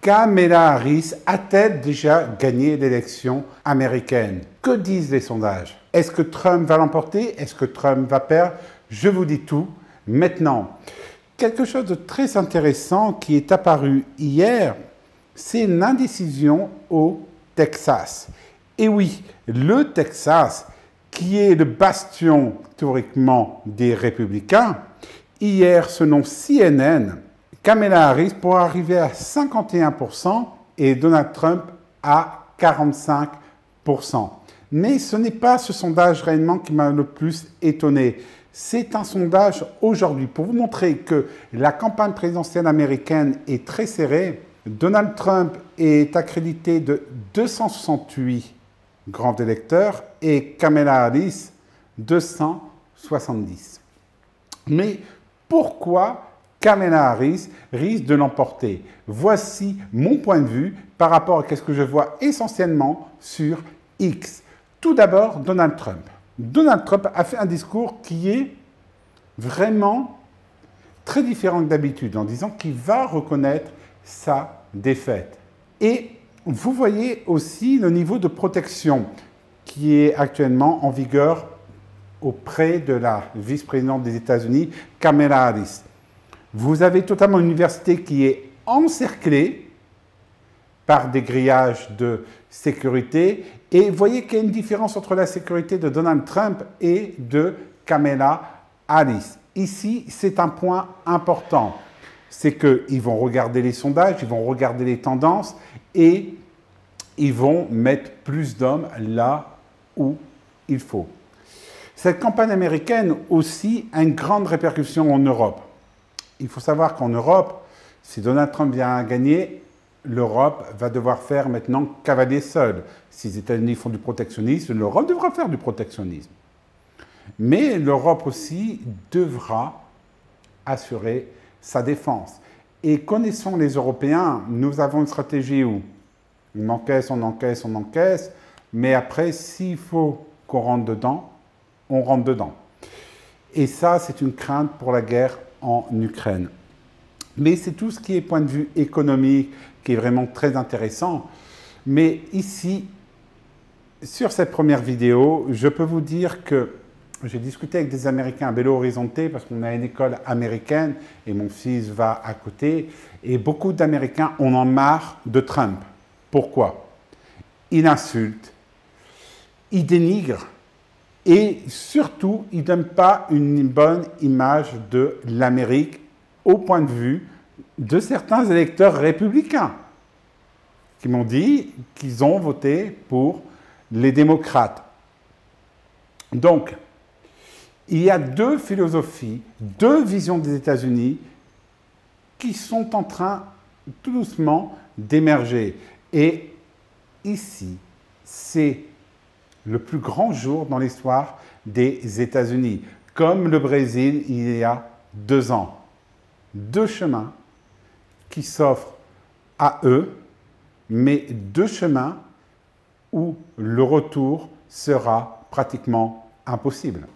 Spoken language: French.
Kamala Harris a-t-elle déjà gagné l'élection américaine? Que disent les sondages? Est-ce que Trump va l'emporter? Est-ce que Trump va perdre? Je vous dis tout maintenant. Quelque chose de très intéressant qui est apparu hier, c'est l'indécision au Texas. Et oui, le Texas, qui est le bastion théoriquement des républicains, hier, selon CNN, Kamala Harris pourrait arriver à 51% et Donald Trump à 45%. Mais ce n'est pas ce sondage réellement qui m'a le plus étonné. C'est un sondage aujourd'hui pour vous montrer que la campagne présidentielle américaine est très serrée. Donald Trump est accrédité de 268 grands électeurs et Kamala Harris 270. Mais pourquoi Kamala Harris risque de l'emporter? Voici mon point de vue par rapport à ce que je vois essentiellement sur X. Tout d'abord, Donald Trump. Donald Trump a fait un discours qui est vraiment très différent que d'habitude, en disant qu'il va reconnaître sa défaite. Et vous voyez aussi le niveau de protection qui est actuellement en vigueur auprès de la vice-présidente des États-Unis, Kamala Harris. Vous avez totalement une université qui est encerclée par des grillages de sécurité. Et vous voyez qu'il y a une différence entre la sécurité de Donald Trump et de Kamala Harris. Ici, c'est un point important. C'est qu'ils vont regarder les sondages, ils vont regarder les tendances et ils vont mettre plus d'hommes là où il faut. Cette campagne américaine aussi a une grande répercussion en Europe. Il faut savoir qu'en Europe, si Donald Trump vient à gagner, l'Europe va devoir faire maintenant cavalier seul. Si les États-Unis font du protectionnisme, l'Europe devra faire du protectionnisme. Mais l'Europe aussi devra assurer sa défense. Et connaissant les Européens, nous avons une stratégie où on encaisse, on encaisse, on encaisse, mais après, s'il faut qu'on rentre dedans, on rentre dedans. Et ça, c'est une crainte pour la guerre en Ukraine. Mais c'est tout ce qui est point de vue économique qui est vraiment très intéressant. Mais ici, sur cette première vidéo, je peux vous dire que j'ai discuté avec des Américains à Belo Horizonte parce qu'on a une école américaine et mon fils va à côté. Et beaucoup d'Américains en ont marre de Trump. Pourquoi? Il insulte, il dénigre et surtout, il ne donne pas une bonne image de l'Amérique au point de vue de certains électeurs républicains qui m'ont dit qu'ils ont voté pour les démocrates. Donc, il y a deux philosophies, deux visions des États-Unis qui sont en train tout doucement d'émerger. Et ici, c'est le plus grand jour dans l'histoire des États-Unis, comme le Brésil il y a 2 ans. Deux chemins qui s'offrent à eux, mais deux chemins où le retour sera pratiquement impossible.